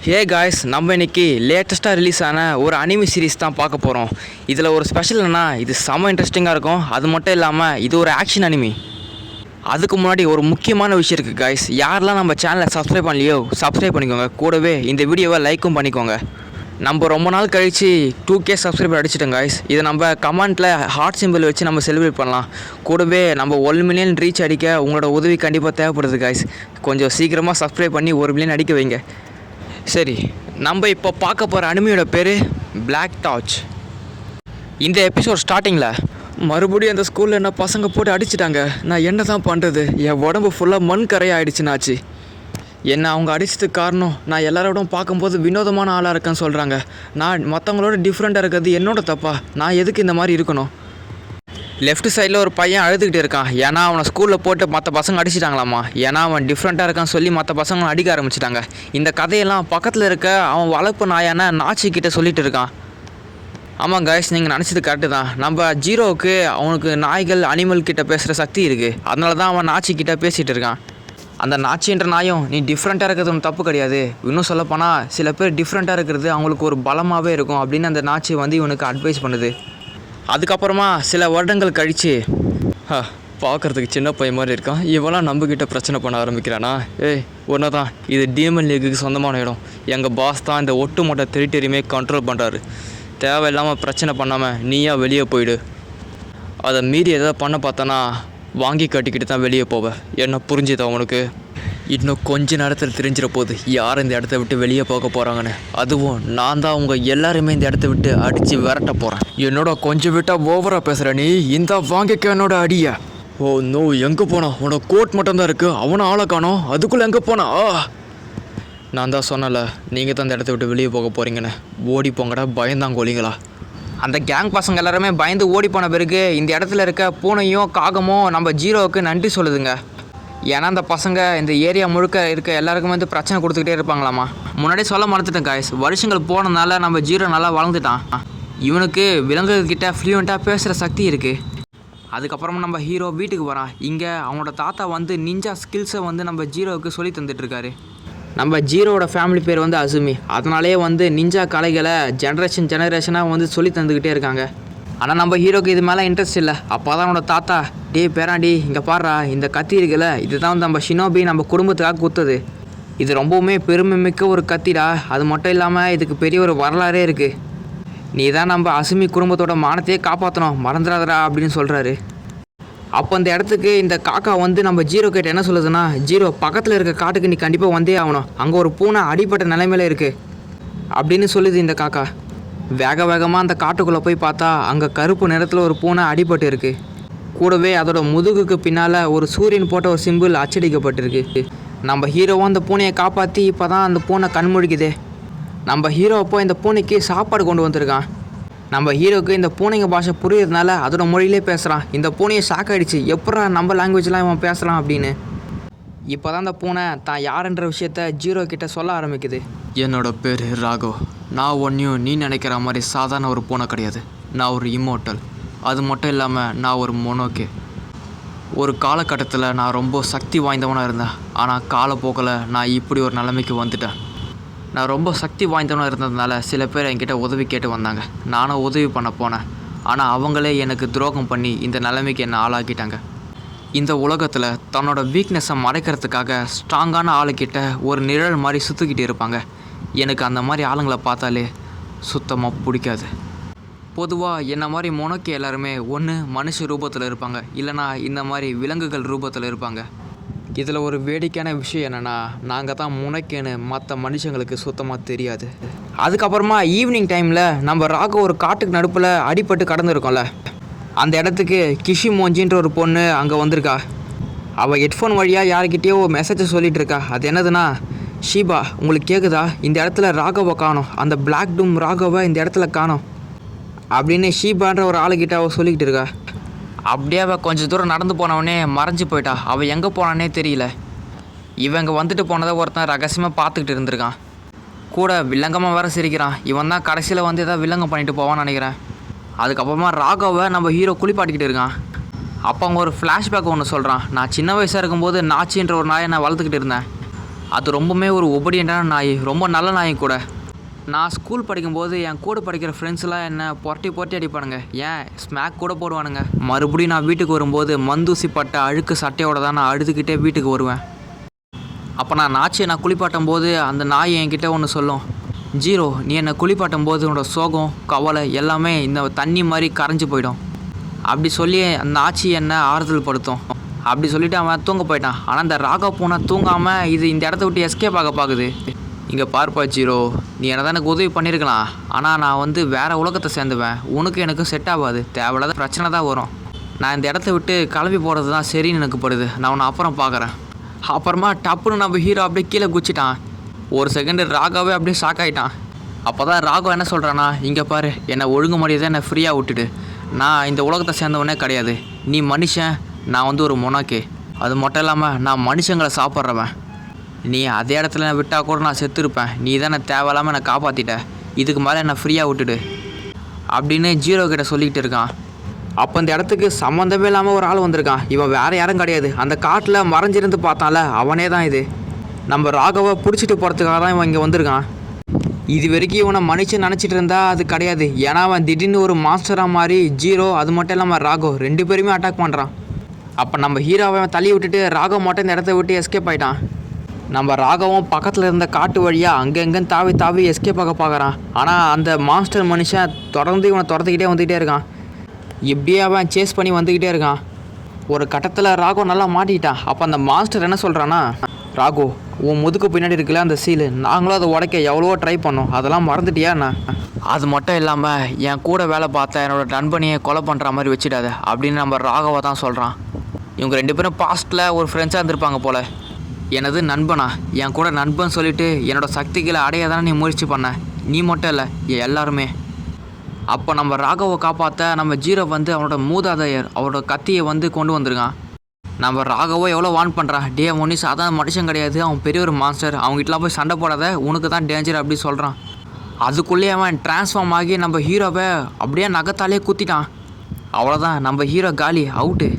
Hey guys, நம்ம இன்னைக்கு லேட்டஸ்ட்டாக ரிலீஸ் ஆன ஒரு அனிமி சீரிஸ் தான் பார்க்க போகிறோம். இதில் ஒரு ஸ்பெஷல் என்னன்னா, இது செம்ம இன்ட்ரெஸ்டிங்காக இருக்கும். அது மட்டும் இல்லாமல் இது ஒரு ஆக்ஷன் அனிமி. அதுக்கு முன்னாடி ஒரு முக்கியமான விஷயம் இருக்குது காய்ஸ். யாரெல்லாம் நம்ம சேனலை சப்ஸ்கிரைப் பண்ணலையோ சப்ஸ்கிரைப் பண்ணிக்கோங்க. கூடவே இந்த வீடியோவை லைக்கும் பண்ணிக்கோங்க. நம்ம ரொம்ப நாள் கழித்து 2K சப்ஸ்கிரைபர் அடிச்சிட்டோம் காய்ஸ். இதை நம்ம கமெண்ட்டில் ஹார்ட் சிம்பிள் வச்சு நம்ம செலிப்ரேட் பண்ணலாம். கூடவே நம்ம 1 மில்லியன் ரீச் அடிக்க உங்களோட உதவி கண்டிப்பாக தேவைப்படுது காய்ஸ். கொஞ்சம் சீக்கிரமாக சப்ஸ்கிரைப் பண்ணி 1 மில்லியன் அடிக்க வைங்க. சரி, நம்ம இப்போ பார்க்க போகிற அனிமியோட பேர் பிளாக் டார்ச். இந்த எபிசோட் ஸ்டார்டிங்கில் மறுபடியும் அந்த ஸ்கூலில் என்ன பசங்க போட்டு அடிச்சிட்டாங்க. நான் என்ன தான் பண்ணுறது? என் உடம்பு ஃபுல்லாக மண் கரையாகிடுச்சுனாச்சு. என்னை அவங்க அடிச்சதுக்கு காரணம் நான் எல்லாரோடும் பார்க்கும்போது வினோதமான ஆளாக இருக்கேன்னு சொல்கிறாங்க. நான் மற்றவங்களோட டிஃப்ரெண்ட்டாக இருக்கிறது என்னோட தப்பா? நான் எதுக்கு இந்த மாதிரி இருக்கணும்? லெஃப்ட் சைடில் ஒரு பையன் அழுதுகிட்டு இருக்கான். ஏன்னா அவனை ஸ்கூலில் போட்டு மற்ற பசங்க அடிச்சிட்டாங்களாம்மா. ஏன்னா அவன் டிஃப்ரெண்ட்டாக இருக்கான்னு சொல்லி மற்ற பசங்களை அடிக்க ஆரம்பிச்சிட்டாங்க. இந்த கதையெல்லாம் பக்கத்தில் இருக்க அவன் வளர்ப்பு நாயான நாச்சிக்கிட்ட சொல்லிட்டு இருக்கான். ஆமாம் காய்ஸ், நீங்கள் நினச்சது கரெக்டு தான். நம்ம ஜீரோவுக்கு அவனுக்கு நாய்கள் அனிமல் கிட்ட பேசுகிற சக்தி இருக்குது. அதனால தான் அவன் நாச்சிக்கிட்ட பேசிகிட்டு இருக்கான். அந்த நாச்சின்ற நாயும் நீ டிஃப்ரெண்ட்டாக இருக்கிறது ஒன்று தப்பு கிடையாது. இன்னும் சொல்லப்போனால் சில பேர் டிஃப்ரெண்ட்டாக இருக்கிறது அவங்களுக்கு ஒரு பலமாகவே இருக்கும் அப்படின்னு அந்த நாச்சி வந்து இவனுக்கு அட்வைஸ் பண்ணுது. அதுக்கப்புறமா சில வருடங்கள் கழித்து பார்க்குறதுக்கு சின்ன பையன் மாதிரி இருக்கான். இவெல்லாம் நம்மக்கிட்ட பிரச்சனை பண்ண ஆரம்பிக்கிறானா? ஒன்று தான், இது டீமன் லீக்குக்கு சொந்தமான இடம். எங்கள் பாஸ் தான் இந்த ஒட்டுமொத்த டெரிட்டரியுமே கண்ட்ரோல் பண்ணுறாரு. தேவையில்லாமல் பிரச்சனை பண்ணாமல் நீயா வெளியே போயிடு. அதை மீறி எதாவது பண்ண பார்த்தனா வாங்கி கட்டிக்கிட்டு தான் வெளியே போவேன். என்ன புரிஞ்சுதா உனக்கு? இன்னும் கொஞ்ச நேரத்தில் தெரிஞ்சிட போகுது யார் இந்த இடத்த விட்டு வெளியே போக போகிறாங்கன்னு. அதுவும் நான் தான் அவங்க எல்லாருமே இந்த இடத்த விட்டு அடித்து விரட்ட போகிறேன். என்னோட கொஞ்சம் விட்டால் ஓவராக பேசுகிற நீ. இந்த வாங்கிக்க என்னோட அடிய. ஓ நோ, எங்கே போனா? உன்னோட கோட் மட்டும்தான் இருக்குது. அவனை ஆளை காணோம். அதுக்குள்ளே எங்கே போனா? நான் தான் சொன்னல, நீங்கள் தான் இந்த இடத்த விட்டு வெளியே போக போகிறீங்கன்னு. ஓடி போங்கடா பயந்தாங்கோலிங்களா. அந்த கேங் பசங்க எல்லாருமே பயந்து ஓடி போன பிறகு இந்த இடத்துல இருக்க பூனையும் காகமும் நம்ம ஜீரோவுக்கு நன்றி சொல்லுதுங்க. ஏன்னா அந்த பசங்க இந்த ஏரியா முழுக்க இருக்க எல்லாருக்குமே வந்து பிரச்சனை கொடுத்துக்கிட்டே இருப்பாங்களாமா. முன்னாடியே சொல்ல மறந்துட்டேன் காய்ஸ். வருஷங்கள் போனதுனால நம்ம ஜீரோ நல்லா வளர்ந்துட்டான். இவனுக்கு விலங்குகிட்ட ஃப்ளூயண்ட்டாக பேசுகிற சக்தி இருக்குது. அதுக்கப்புறமா நம்ம ஹீரோ வீட்டுக்கு வரான். இங்கே அவனோட தாத்தா வந்து நிஞ்சா ஸ்கில்ஸை வந்து நம்ம ஜீரோவுக்கு சொல்லி தந்துட்டுருக்காரு. நம்ம ஜீரோவோட ஃபேமிலி பேர் வந்து அசுமி. அதனாலே வந்து நிஞ்சா கலைகளை ஜெனரேஷனாக வந்து சொல்லி தந்துக்கிட்டே இருக்காங்க. ஆனால் நம்ம ஹீரோக்கு இது மேலே இன்ட்ரெஸ்ட் இல்லை. அப்போ தான் அவனோட தாத்தா, டே பேராண்டி இங்கே பாடுறா, இந்த கத்தி இருக்குல்ல, இதுதான் வந்து நம்ம ஷினோபி நம்ம குடும்பத்துக்காக குத்துது. இது ரொம்பவுமே பெருமை மிக்க ஒரு கத்திடா. அது மட்டும் இல்லாமல் இதுக்கு பெரிய ஒரு வரலாறே இருக்குது. நீ தான் நம்ம அசுமி குடும்பத்தோட மானத்தையே காப்பாற்றணும், மறந்துடாதடா அப்படின்னு சொல்கிறாரு. அப்போ அந்த இடத்துக்கு இந்த காக்கா வந்து நம்ம ஜீரோ கிட்ட என்ன சொல்லுதுன்னா, ஜீரோ பக்கத்தில் இருக்க காட்டுக்கு நீ கண்டிப்பாக வந்தே ஆகணும். அங்கே ஒரு பூனை அடிப்பட்ட நிலைமையில இருக்குது அப்படின்னு சொல்லுது இந்த காக்கா. வேகமாக அந்த காட்டுக்குள்ளே போய் பார்த்தா அங்கே கருப்பு நிறத்தில் ஒரு பூனை அடிபட்டு இருக்குது. கூடவே அதோட முதுகுக்கு பின்னால் ஒரு சூரியன் போட்ட ஒரு சிம்பிள் அச்சடிக்கப்பட்டிருக்கு. நம்ம ஹீரோவும் அந்த பூனையை காப்பாற்றி இப்போ தான் அந்த பூனை கண்முழிக்குது. நம்ம ஹீரோ அப்போ இந்த பூனைக்கு சாப்பாடு கொண்டு வந்திருக்கான். நம்ம ஹீரோக்கு இந்த பூனைங்க பாஷை புரியுறதுனால அதோட மொழியிலே பேசுகிறான். இந்த பூனையை ஷாக் ஆகிடுச்சு, எப்படா நம்ம லாங்குவேஜ்லாம் இவன் பேசலாம் அப்படின்னு. இப்போ தான் அந்த பூனை தான் யாருன்ற விஷயத்த ஜீரோ கிட்ட சொல்ல ஆரம்பிக்குது. என்னோட பேர் ராகவ். நான் ஒன்றையும் நீ நினைக்கிற மாதிரி சாதாரண ஒரு பூனை கிடையாது. நான் ஒரு இம்மோர்டல். அது மட்டும் இல்லாமல் நான் ஒரு மொனோக்கே. ஒரு காலகட்டத்தில் நான் ரொம்ப சக்தி வாய்ந்தவனாக இருந்தேன். ஆனால் காலப்போக்கில் நான் இப்படி ஒரு நிலைமைக்கு வந்துட்டேன். நான் ரொம்ப சக்தி வாய்ந்தவனாக இருந்ததுனால சில பேர் என்கிட்ட உதவி கேட்டு வந்தாங்க. நானும் உதவி பண்ண போனேன். ஆனால் அவங்களே எனக்கு துரோகம் பண்ணி இந்த நிலைமைக்கு என்னை ஆளாக்கிட்டாங்க. இந்த உலகத்தில் தன்னோட வீக்னஸை மறைக்கிறதுக்காக ஸ்ட்ராங்கான ஆளுக்கிட்ட ஒரு நிழல் மாதிரி சுற்றிக்கிட்டு இருப்பாங்க. எனக்கு அந்த மாதிரி ஆளுங்களை பார்த்தாலே சுத்தமாக பிடிக்காது. பொதுவாக என்ன மாதிரி மொனக்கி எல்லாருமே ஒன்று மனுஷ ரூபத்தில் இருப்பாங்க, இல்லைனா இந்த மாதிரி விலங்குகள் ரூபத்தில் இருப்பாங்க. இதில் ஒரு வேடிக்கையான விஷயம் என்னென்னா, நாங்கள் தான் முனைக்கேன்னு மற்ற மனுஷங்களுக்கு சுத்தமாக தெரியாது. அதுக்கப்புறமா ஈவினிங் டைமில் நம்ம ராக ஒரு காட்டுக்கு நடுப்பில் அடிபட்டு கடந்துருக்கோம்ல, அந்த இடத்துக்கு கிஷி மோஞ்சின்ற ஒரு பொண்ணு அங்கே வந்திருக்கா. அவள் ஹெட்ஃபோன் வழியாக யார்கிட்டயோ மெசேஜை சொல்லிகிட்டு இருக்கா. அது என்னதுன்னா, ஷீபா உங்களுக்கு கேட்குதா, இந்த இடத்துல ராகவை காணோம், அந்த பிளாக் டூம் ராகவை இந்த இடத்துல காணோம் அப்படின்னு ஷீபான்ற ஒரு ஆளுக்கிட்ட அவள் சொல்லிக்கிட்டு இருக்கா. அப்படியே அவள் கொஞ்சம் தூரம் நடந்து போனவனே மறைஞ்சு போயிட்டா. அவள் எங்கே போனானே தெரியல. இவங்க வந்துட்டு போனதை ஒருத்தன் ரகசியமாக பார்த்துக்கிட்டு இருந்திருக்கான். கூட வில்லங்கமாக வேறு சிரிக்கிறான். இவன் தான் கடைசியில் வந்து எதாவது வில்லங்கம் பண்ணிட்டு போவான்னு நினைக்கிறேன். அதுக்கப்புறமா ராகவை நம்ம ஹீரோ குளிப்பாட்டிக்கிட்டு இருக்கான். அப்போ அவங்க ஒரு ஃப்ளாஷ்பேக் ஒன்று சொல்கிறான். நான் சின்ன வயசாக இருக்கும்போது நாச்சின்ற ஒரு நாயை நான் வளர்த்துக்கிட்டு இருந்தேன். அது ரொம்பவுமே ஒரு ஒபீடியண்டான நாய், ரொம்ப நல்ல நாய் கூட. நான் ஸ்கூல் படிக்கும்போது என் கூட படிக்கிற ஃப்ரெண்ட்ஸ்லாம் என்ன பொரட்டி பொரட்டி அடிப்பானுங்க, ஏன் ஸ்மாக் கூட போடுவானுங்க. மறுபடியும் நான் வீட்டுக்கு வரும்போது மந்தூசி பட்ட அழுக்கு சட்டையோட தான் நான் அழுதுகிட்டே வீட்டுக்கு வருவேன். அப்போ நான் நாச்சியை குளிப்பாட்டும் போது அந்த நாய் என்கிட்ட ஒன்று சொல்லும், ஜீரோ நீ என்னை குளிப்பாட்டும் போது உன்னோட சோகம் கவலை எல்லாமே இந்த தண்ணி மாதிரி கரைஞ்சி போயிடும் அப்படி சொல்லி அந்த ஆச்சி என்னை ஆறுதல் படுத்தும். அப்படி சொல்லிவிட்டு அவன் தூங்க போயிட்டான். ஆனால் அந்த ராகவ் பூனை தூங்காமல் இது இந்த இடத்த விட்டு எஸ்கேப் ஆக பார்க்குது. இங்கே பார்ப்பா ஜீரோ, நீ என்ன தான் எனக்கு உதவி பண்ணியிருக்கலாம், ஆனால் நான் வேறு உலகத்தை சேர்ந்துவேன், உனக்கு எனக்கும் செட் ஆகாது, தேவையில்லாத பிரச்சனை தான் வரும். நான் இந்த இடத்த விட்டு கிளம்பி போகிறது தான் சரின்னு எனக்கு படுது, நான் உன்னை அப்புறம் பார்க்குறேன். அப்புறமா டப்புன்னு நம்ம ஹீரோ அப்படியே கீழே குச்சிட்டான். ஒரு செகண்டு ராகாவே அப்படியே ஷாக் ஆகிட்டான். அப்போ தான் ராகவ் என்ன சொல்கிறான்னா, இங்கே பாரு, என்னை ஒழுங்கு மரியாதை என்னை ஃப்ரீயாக விட்டுடு, நான் இந்த உலகத்தை சேர்ந்தவனே கிடையாது, நீ மனுஷன், நான் ஒரு மொனாக்கே, அது மட்டும் இல்லாமல் நான் மனுஷங்களை சாப்பிட்றவன், நீ அதே இடத்துல விட்டால் கூட நான் செத்துருப்பேன், நீ தானே தேவையில்லாமல் என்னை காப்பாற்றிட்ட, இதுக்கு மேலே என்னை ஃப்ரீயாக விட்டுடு அப்படின்னு ஜீரோ கிட்ட சொல்லிக்கிட்டு இருக்கான். அப்போ இந்த இடத்துக்கு சம்மந்தமே இல்லாமல் ஒரு ஆள் வந்திருக்கான். இவன் வேறு யாரும் கிடையாது, அந்த காட்டில் மறைஞ்சிருந்து பார்த்தான்ல அவனே தான். இது நம்ம ராகவை பிடிச்சிட்டு போகிறதுக்காக தான் இவன் இங்கே வந்திருக்கான். இது வரைக்கும் இவனை மனுஷன் நினச்சிட்டு இருந்தா அது கிடையாது, ஏன்னா அவன் திடீர்னு ஒரு மாஸ்டராக மாதிரி ஜீரோ அது மட்டும் இல்லாமல் ராகவ் 2 பேருமே அட்டாக் பண்ணுறான். அப்போ நம்ம ஹீரோவை தள்ளி விட்டுட்டு ராகவ் மட்டும் இந்த இடத்த விட்டு எஸ்கேப் ஆகிட்டான். நம்ம ராகவும் பக்கத்தில் இருந்த காட்டு வழியாக அங்கெங்கன்னு தாவி தாவி எஸ்கேப் ஆக பார்க்குறான். ஆனால் அந்த மாஸ்டர் மனுஷன் தொடர்ந்து இவனை துரத்துக்கிட்டே வந்துக்கிட்டே இருக்கான். இப்படியே அவன் சேஸ் பண்ணி வந்துக்கிட்டே இருக்கான். ஒரு கட்டத்தில் ராகவ் நல்லா மாட்டிக்கிட்டான். அப்போ அந்த மாஸ்டர் என்ன சொல்கிறான்னா, ராகவ் உன் முதுக்கு பின்னாடி இருக்குல்ல அந்த சீலு, நாங்களும் அதை உடைக்க எவ்வளவோ ட்ரை பண்ணோம், அதெல்லாம் மறந்துட்டியா என்ன? அது மட்டும் இல்லாமல் என் கூட வேலை பார்த்த என்னோடய நண்பனையை கொலை பண்ணுற மாதிரி வச்சுடாத அப்படின்னு நம்ம ராகவை தான் சொல்கிறான். இவங்க 2 பேரும் பாஸ்ட்டில் ஒரு ஃப்ரெண்ட்ஸாக இருந்திருப்பாங்க போல். எனது நண்பனா, என் கூட நண்பன் சொல்லிவிட்டு என்னோடய சக்திகளை அடைய தானே நீ முயற்சி பண்ண, நீ மட்டும் இல்லை எல்லாருமே. அப்போ நம்ம ராகவை காப்பாற்ற நம்ம ஜீரோ அவனோட மூதாதையர் அவரோட கத்தியை கொண்டு வந்திருக்கான். நம்ம ராகவோ எவ்வளோ வார்ன் பண்ணுறான், டே ஒன்றும் சாதாரண மனுஷன் கிடையாது, அவன் பெரிய ஒரு மாஸ்டர், அவங்ககிட்டலாம் போய் சண்டை போடாத, உனக்கு தான் டேஞ்சர் அப்படி சொல்கிறான். அதுக்குள்ளேயே அவன் டிரான்ஸ்ஃபார்ம் ஆகி நம்ம ஹீரோவை அப்படியே நகத்தாலே குத்திட்டான். அவ்வளோதான், நம்ம ஹீரோ காலி, அவுட்டு.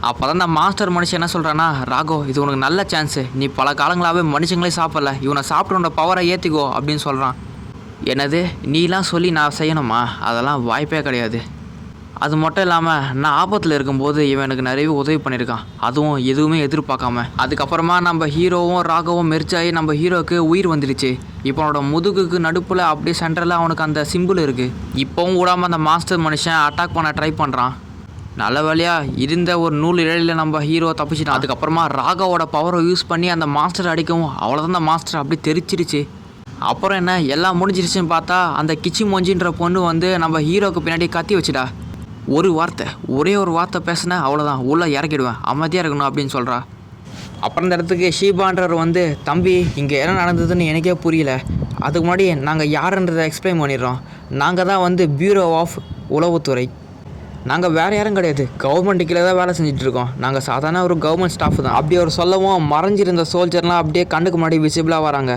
அப்போ தான் இந்த மாஸ்டர் மனுஷன் என்ன சொல்கிறான்னா, ராகவ் இது உனக்கு நல்ல சான்ஸு, நீ பல காலங்களாகவே மனுஷங்களே சாப்பிடல, இவனை சாப்பிட்றோட பவரை ஏற்றிக்கோ அப்படின்னு சொல்கிறான். என்னது நீலாம் சொல்லி நான் செய்யணுமா, அதெல்லாம் வாய்ப்பே கிடையாது. அது மட்டும் இல்லாமல் நான் ஆபத்தில் இருக்கும்போது இவன் எனக்கு நிறையவே உதவி பண்ணியிருக்கான், அதுவும் எதுவுமே எதிர்பார்க்காம. அதுக்கப்புறமா நம்ம ஹீரோவும் ராகவும் மெர்ச்சாகி நம்ம ஹீரோவுக்கு உயிர் வந்துடுச்சு. இப்போ அவனோட முதுகுக்கு நடுப்பில் அப்படியே சென்டரில் அவனுக்கு அந்த சிம்பிள் இருக்குது. இப்போவும் கூடாமல் அந்த மாஸ்டர் மனுஷன் அட்டாக் பண்ண ட்ரை பண்ணுறான். நல்ல வேலையாக இருந்த ஒரு நூல் இழையில் நம்ம ஹீரோ தப்பிச்சிட்டான். அதுக்கப்புறமா ராகவோட பவரை யூஸ் பண்ணி அந்த மாஸ்டர் அடிக்கவும் அவ்வளோதான், அந்த மாஸ்டர் அப்படி தெரிச்சிருச்சு. அப்புறம் என்ன எல்லாம் முடிஞ்சிருச்சுன்னு பார்த்தா அந்த கிச்சி மொஞ்சின்ற பொண்ணு நம்ம ஹீரோவுக்கு பின்னாடி கத்தி வச்சுடா. ஒரே ஒரு வார்த்தை பேசினேன், அவ்வளோதான், உள்ளே இறக்கிடுவேன், அமைதியாக இருக்கணும் அப்படின்னு சொல்கிறா. அப்புறம் இந்த இடத்துக்கு ஷீபான்றவர் தம்பி இங்கே என்ன நடந்ததுன்னு எனக்கே புரியல, அதுக்கு முன்னாடி நாங்கள் யாருன்றதை எக்ஸ்பிளைன் பண்ணிடுறோம். நாங்கள் தான் பியூரோ ஆஃப் உளவுத்துறை, நாங்கள் வேறு யாரும் கிடையாது, கவர்மெண்ட் கீழே தான் வேலை செஞ்சிட்ருக்கோம், நாங்கள் சாதாரண ஒரு கவர்மெண்ட் ஸ்டாஃப் தான். அப்படி அவர் சொல்லவும் மறைஞ்சிருந்த சோல்ஜர்லாம் அப்படியே கண்ணுக்கு முன்னாடி விசிபிளாக வராங்க.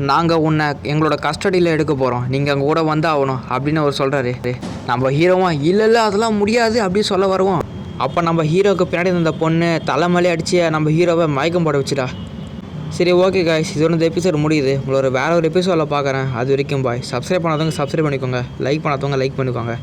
நாங்கள் உன்னை எங்களோட கஸ்டடியில் எடுக்க போகிறோம், நீங்கள் அங்கே கூட ஆகணும் அப்படின்னு அவர் சொல்கிறாரு. நம்ம ஹீரோவும் இல்லை அதெல்லாம் முடியாது அப்படின்னு சொல்ல வருவோம். அப்போ நம்ம ஹீரோவுக்கு பின்னாடி இருந்த பொண்ணு தலைமலை அடித்து நம்ம ஹீரோவை மயக்கம் போட வச்சுட்டா. சரி ஓகே காய்ஸ், இதோட இந்த எபிசோட் முடியுது. உங்களோட வேறு ஒரு எபிசோடில் பார்க்குறேன். அது வரைக்கும் பாய். சப்ஸ்கிரைப் பண்ணாதவங்க சப்ஸ்கிரைப் பண்ணிக்கோங்க, லைக் பண்ணாதவங்க லைக் பண்ணிக்கோங்க.